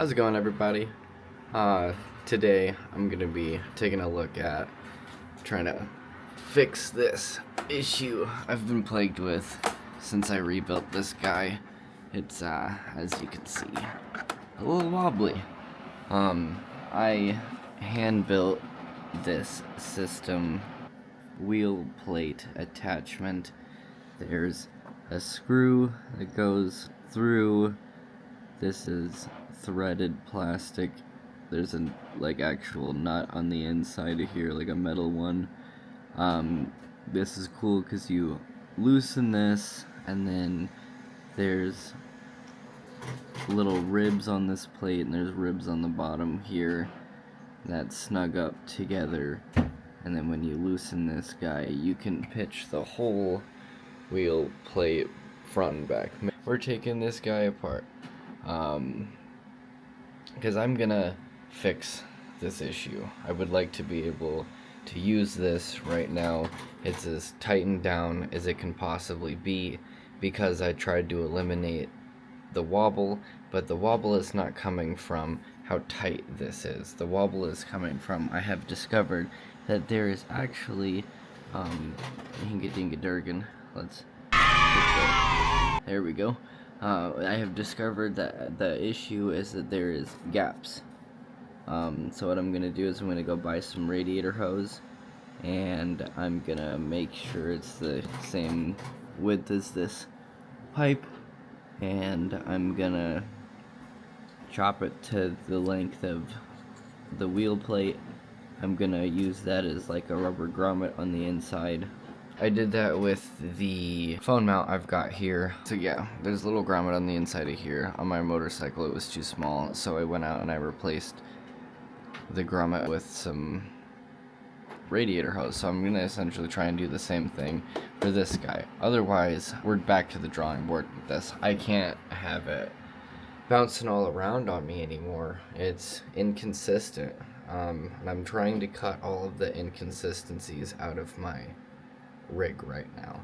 How's it going, everybody? Today I'm gonna be taking a look at trying to fix this issue I've been plagued with since I rebuilt this guy. It's as you can see, a little wobbly. I hand built this system wheel plate attachment. There's a screw that goes through. This is threaded plastic. There's a actual nut on the inside of here, like a metal one. This is cool because you loosen this, and then there's little ribs on this plate, and there's ribs on the bottom here that snug up together. And then when you loosen this guy, you can pitch the whole wheel plate front and back. We're taking this guy apart because I'm gonna fix this issue. I would like to be able to use this right now. It's as tightened down as it can possibly be because I tried to eliminate the wobble, but the wobble is not coming from how tight this is. The wobble is coming from, I have discovered that there is actually Hinga-dinga-durgan. Let's there we go. I have discovered that the issue is that there is gaps. So what I'm gonna do is I'm gonna go buy some radiator hose, and I'm gonna make sure it's the same width as this pipe, and I'm gonna chop it to the length of the wheel plate. I'm gonna use that as like a rubber grommet on the inside. I did that with the phone mount I've got here. So yeah, there's a little grommet on the inside of here. On my motorcycle it was too small, so I went out and I replaced the grommet with some radiator hose. So I'm gonna essentially try and do the same thing for this guy. Otherwise, we're back to the drawing board with this. I can't have it bouncing all around on me anymore. It's inconsistent. And I'm trying to cut all of the inconsistencies out of my rig right now.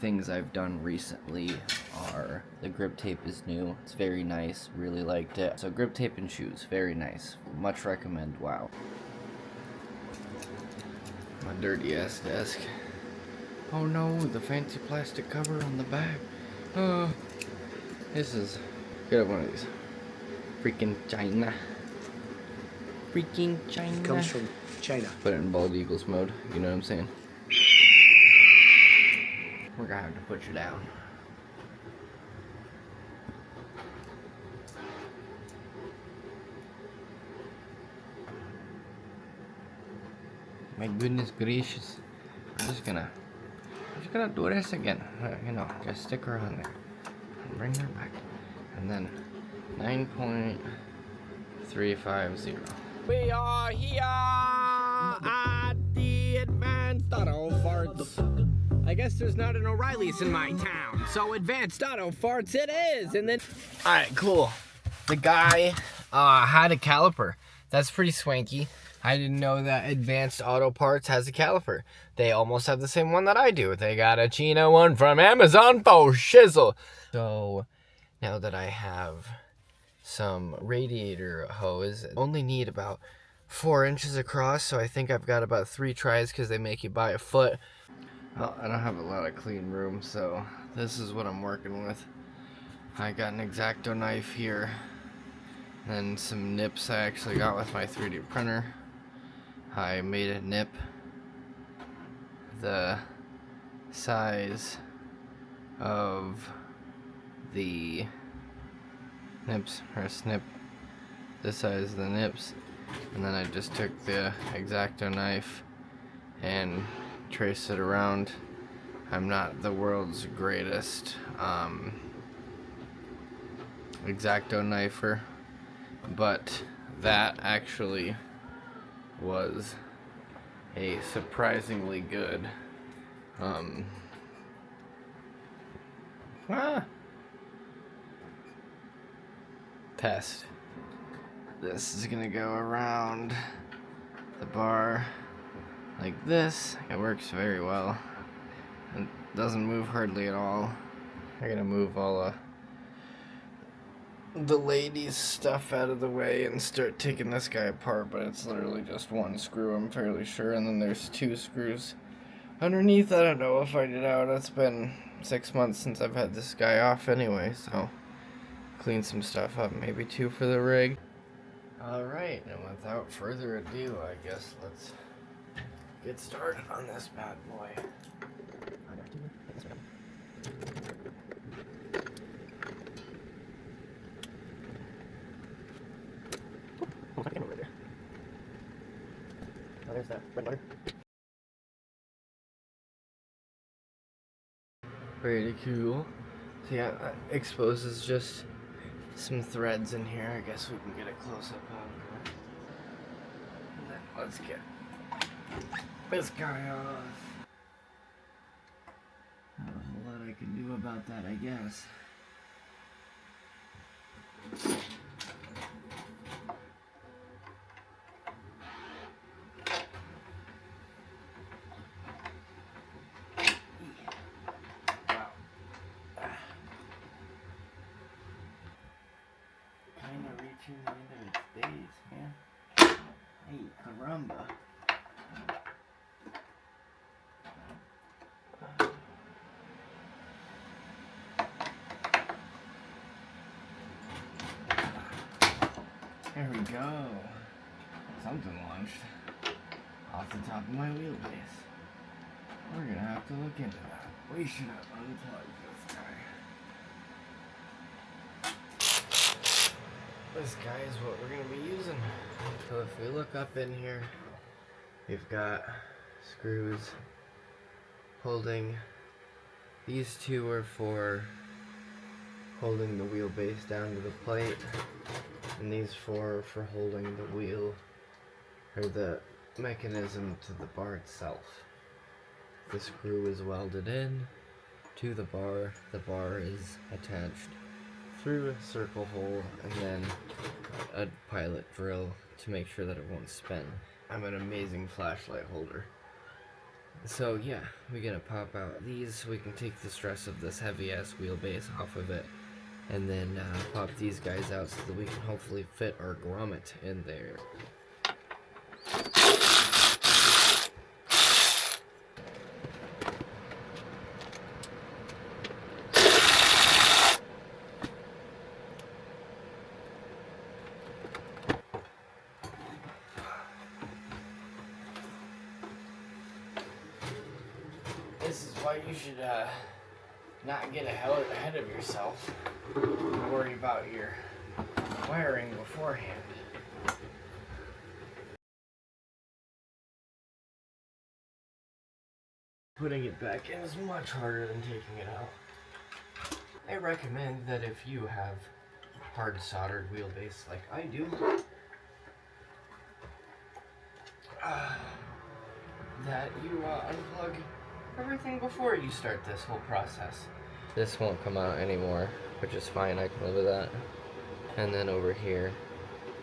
Things I've done recently are the grip tape is new. It's very nice. Really liked it. So grip tape and shoes, very nice. Much recommend. Wow. My dirty ass desk. Oh no, the fancy plastic cover on the back. Oh, this is. Get one of these. Freaking China. Freaking China. Comes from China. Put it in bald eagles mode. You know what I'm saying? We're gonna have to put you down. My goodness gracious. I'm just gonna do this again. You know, just stick her on there. And bring her back. And then 9.350. We are here at the Advanced Auto Farts. I guess there's not an O'Reilly's in my town, so Advanced Auto Farts it is. And then, all right, cool. The guy had a caliper. That's pretty swanky. I didn't know that Advanced Auto Parts has a caliper. They almost have the same one that I do. They got a Chino one from Amazon for shizzle. So now that I have some radiator hose, I only need about 4 inches across, so I think I've got about 3 tries because they make you buy a foot. Well, I don't have a lot of clean room, so this is what I'm working with. I got an X-Acto knife here, and some nips I actually got with my 3D printer. I made a nip the size of the nips, or a snip the size of the nips, and then I just took the X-Acto knife and traced it around. I'm not the world's greatest X-Acto knifer, but that actually was a surprisingly good test. This is gonna go around the bar like this. It works very well. It doesn't move hardly at all. I'm gonna move all the lady's stuff out of the way and start taking this guy apart, but it's literally just one screw, I'm fairly sure, and then there's 2 screws underneath. I don't know, I'll find it out. It's been 6 months since I've had this guy off anyway, so clean some stuff up, maybe 2 for the rig. Alright, and without further ado, I guess let's get started on this bad boy. Oh, there's that red butter. Pretty cool. So yeah, that exposes just some threads in here. I guess we can get a close-up on it. And then let's get this guy off. Not a whole lot I can do about that, I guess. Kinda reaching the end of its days, man. Hey, caramba. There we go. Something launched off the top of my wheelbase. We're gonna have to look into that. We should have unplugged this guy. This guy is what we're gonna be using. So if we look up in here, we've got screws holding. These 2 are for holding the wheelbase down to the plate, and these 4 are for holding the wheel, or the mechanism, to the bar itself. The screw is welded in to the bar. The bar is attached through a circle hole and then a pilot drill to make sure that it won't spin. I'm an amazing flashlight holder. So yeah, we're gonna pop out these so we can take the stress of this heavy ass wheelbase off of it, and then pop these guys out so that we can hopefully fit our grommet in there. This is why you should not get ahead of yourself and worry about your wiring beforehand. Putting it back in is much harder than taking it out. I recommend that if you have hard soldered wheelbase like I do, that you unplug everything before you start this whole process. This won't come out anymore, which is fine, I can live with that. And then over here,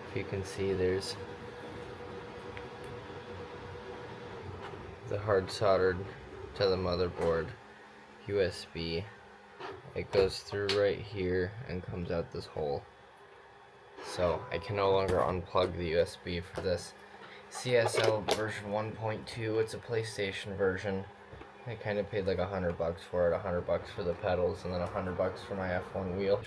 if you can see, there's the hard soldered to the motherboard USB. It goes through right here and comes out this hole. So I can no longer unplug the USB for this CSL version 1.2. It's a PlayStation version. I kind of paid like $100 for it, $100 for the pedals, and then $100 for my F1 wheel.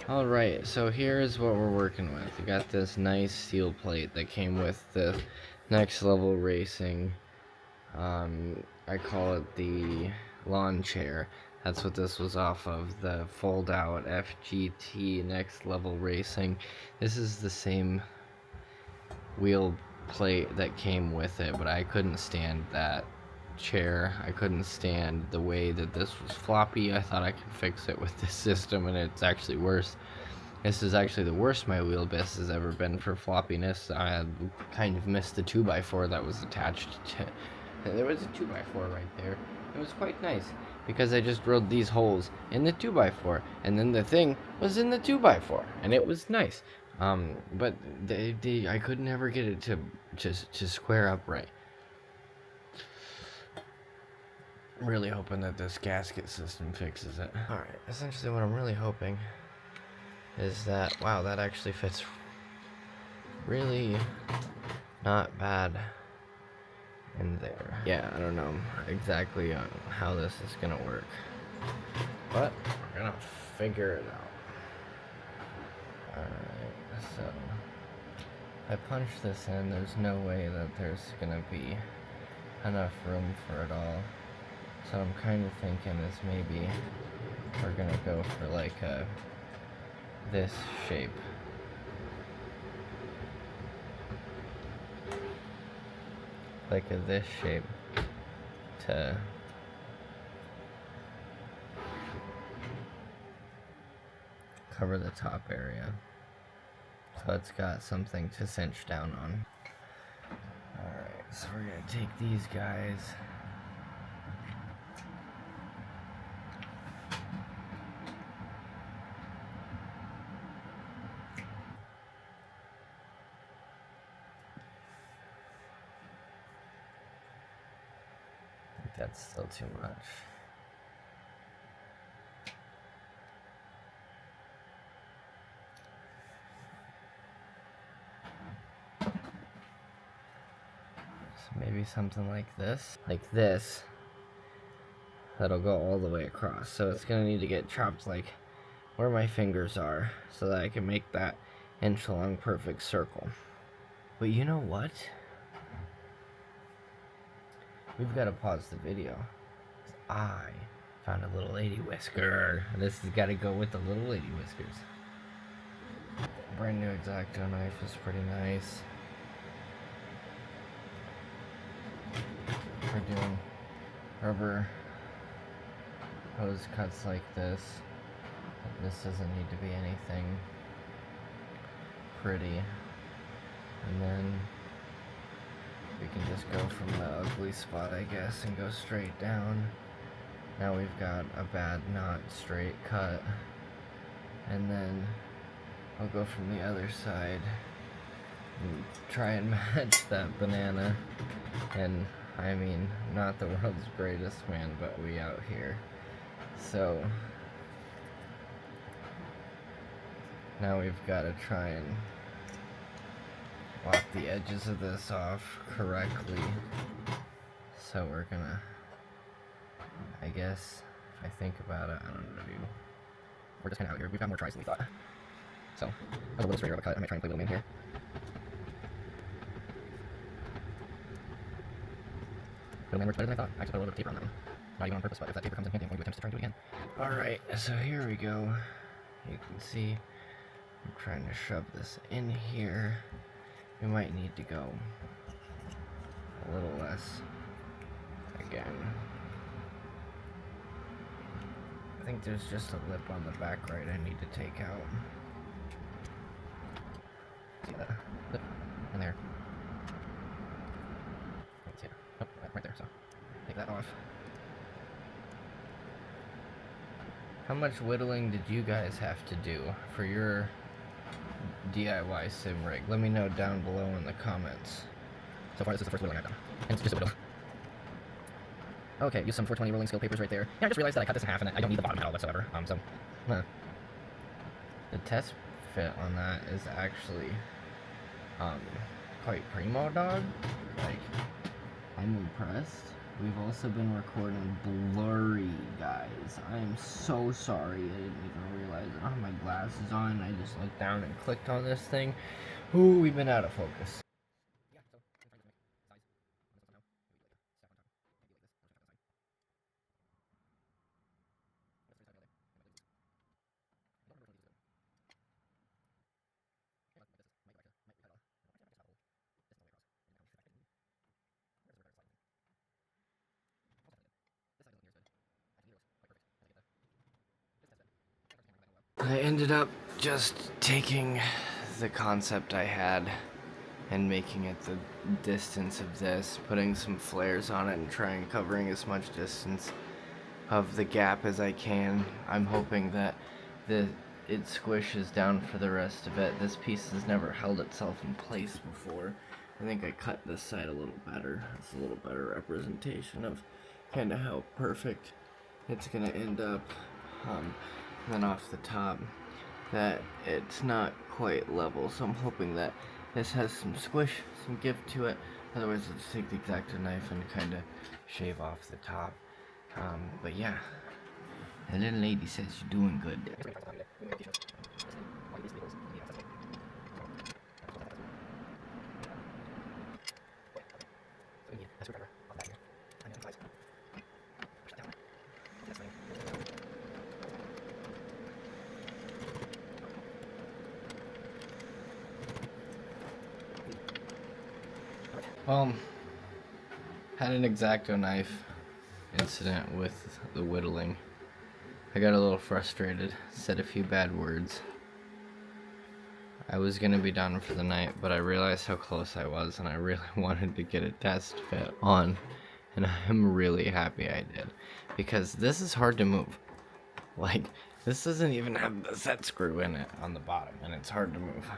Alright, so here's what we're working with. We got this nice steel plate that came with the Next Level Racing. I call it the lawn chair. That's what this was off of, the fold-out FGT Next Level Racing. This is the same wheel plate that came with it, but I couldn't stand that chair. I couldn't stand the way that this was floppy. I thought I could fix it with this system, and it's actually worse. This is actually the worst my wheelbase has ever been for floppiness. I kind of missed the 2x4 that was attached to... There was a 2x4 right there. It was quite nice, because I just drilled these holes in the 2x4, and then the thing was in the 2x4, and it was nice. But I could never get it to just square up right. I'm really hoping that this gasket system fixes it. Alright, essentially what I'm really hoping is that, wow, that actually fits really not bad in there. Yeah, I don't know exactly how this is gonna work, but we're gonna figure it out. Alright, so if I punch this in, there's no way that there's gonna be enough room for it all. So I'm kind of thinking is maybe we're gonna go for like this shape. Like this shape to cover the top area. So it's got something to cinch down on. Alright, so we're gonna take these guys. I think that's still too much. So maybe something like this. Like this. That'll go all the way across. So it's gonna need to get chopped like where my fingers are so that I can make that inch-long perfect circle. But you know what? We've got to pause the video. I found a little lady whisker. This has got to go with the little lady whiskers. Brand new X-Acto knife is pretty nice. We're doing rubber hose cuts like this. This doesn't need to be anything pretty. And then we can just go from the ugly spot, I guess, and go straight down. Now we've got a bad, not straight cut. And then I'll go from the other side and try and match that banana. And I mean, not the world's greatest man, but we out here. So now we've got to try and lop the edges of this off correctly. So we're gonna, I guess, if I think about it, I don't know what to do. We're just kind of out here. We've got more tries than we thought. So, a little straighter of a cut. I might try and play Little Man here. Little Man works better than I thought. I actually put a little bit of taper on that one. Not even on purpose, but if that taper comes in handy, I'm going to attempt to try and do it again. Alright, so here we go. You can see I'm trying to shove this in here. We might need to go a little less again. I think there's just a lip on the back right I need to take out. See that lip in there? Let's see it. Oh, right there, so take that off. How much whittling did you guys have to do for your DIY sim rig? Let me know down below in the comments. So far, this is the first whittling I've done. And it's just a whittle. Okay, use some 420 rolling skill papers right there. Yeah, I just realized that I cut this in half and I don't need the bottom at all whatsoever. The test fit on that is actually, quite primo, dog. Like, I'm impressed. We've also been recording blurry, guys. I am so sorry. I didn't even realize I don't have my glasses on. I just looked down and clicked on this thing. Ooh, we've been out of focus. I ended up just taking the concept I had and making it the distance of this, putting some flares on it and trying covering as much distance of the gap as I can. I'm hoping that the it squishes down for the rest of it. This piece has never held itself in place before. I think I cut this side a little better. It's a little better representation of kind of how perfect it's gonna end up. Then off the top, that it's not quite level, so I'm hoping that this has some squish, some give to it. Otherwise, I'll just take the X-Acto knife and kind of shave off the top. But yeah, the little lady says you're doing good. Well, had an X-Acto knife incident with the whittling. I got a little frustrated, said a few bad words. I was gonna be done for the night, but I realized how close I was and I really wanted to get a test fit on, and I'm really happy I did, because this is hard to move. Like, this doesn't even have the set screw in it on the bottom, and it's hard to move.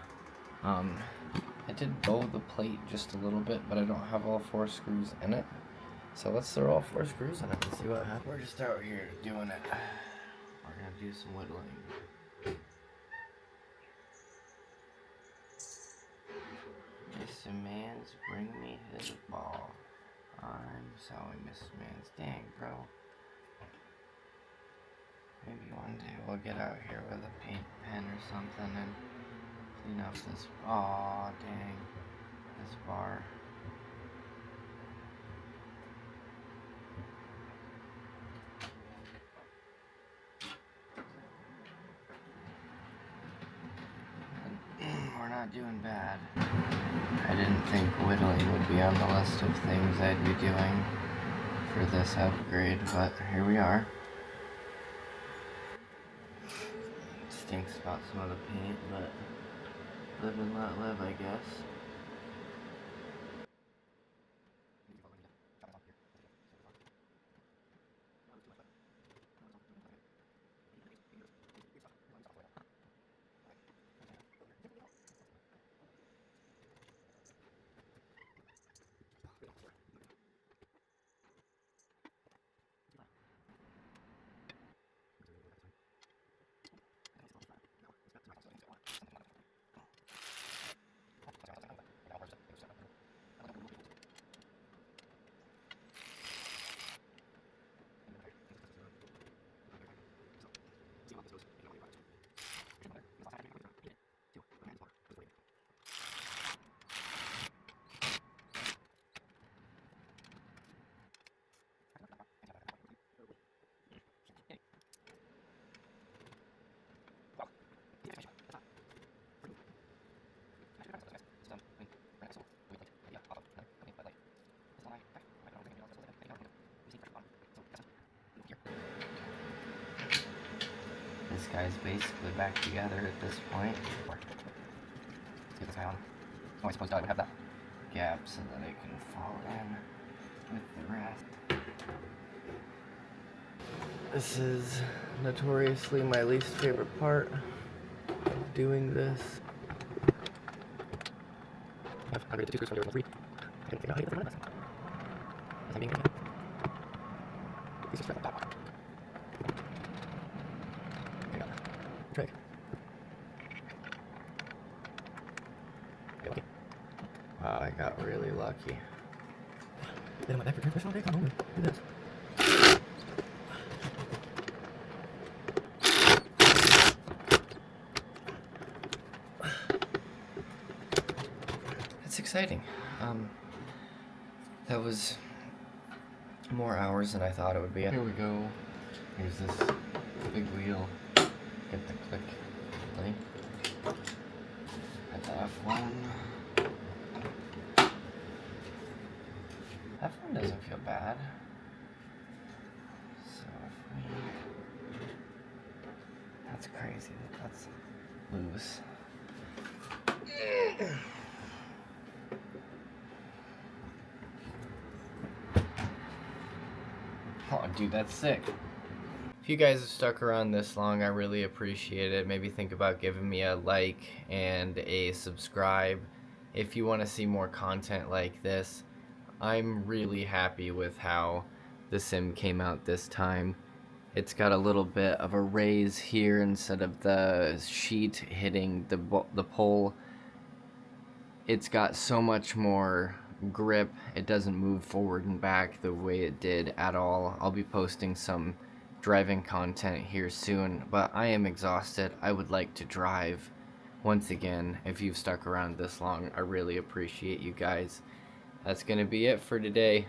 I did bow the plate just a little bit, but I don't have all 4 screws in it. So let's throw all 4 screws in it and see what happens. We're just out here doing it. We're gonna do some whittling. Mr. Mans, bring me his ball. I'm sorry, Mr. Mans. Dang, bro. Maybe one day we'll get out here with a paint pen or something and clean up this. Aw, dang. This bar. We're not doing bad. I didn't think whittling would be on the list of things I'd be doing for this upgrade, but here we are. Stinks about some of the paint, but live and let live, I guess. This guy's basically back together at this point. Let's get this guy on. Oh, I suppose I would have that gap so that it can fall in with the rest. This is notoriously my least favorite part of doing this. I've upgraded the 2 screws from the original 3. I didn't figure out how to get them running. As I'm being again. Piece of scrap on top. There you go. Trick. Okay. Wow, I got really lucky. Been on my back for transmission all day. Come home and do this. It's exciting. That was more hours than I thought it would be. Here we go. Here's this big wheel. Get the click play. At the F1. F1 doesn't feel bad. So if we... That's crazy. That's loose. Oh, dude, that's sick. If you guys have stuck around this long, I really appreciate it. Maybe think about giving me a like and a subscribe if you want to see more content like this. I'm really happy with how the sim came out this time. It's got a little bit of a raise here instead of the sheet hitting the pole. It's got so much more grip. It doesn't move forward and back the way it did at all. I'll be posting some driving content here soon, but I am exhausted. I would like to drive. Once again, if you've stuck around this long, I really appreciate you guys. That's gonna be it for today.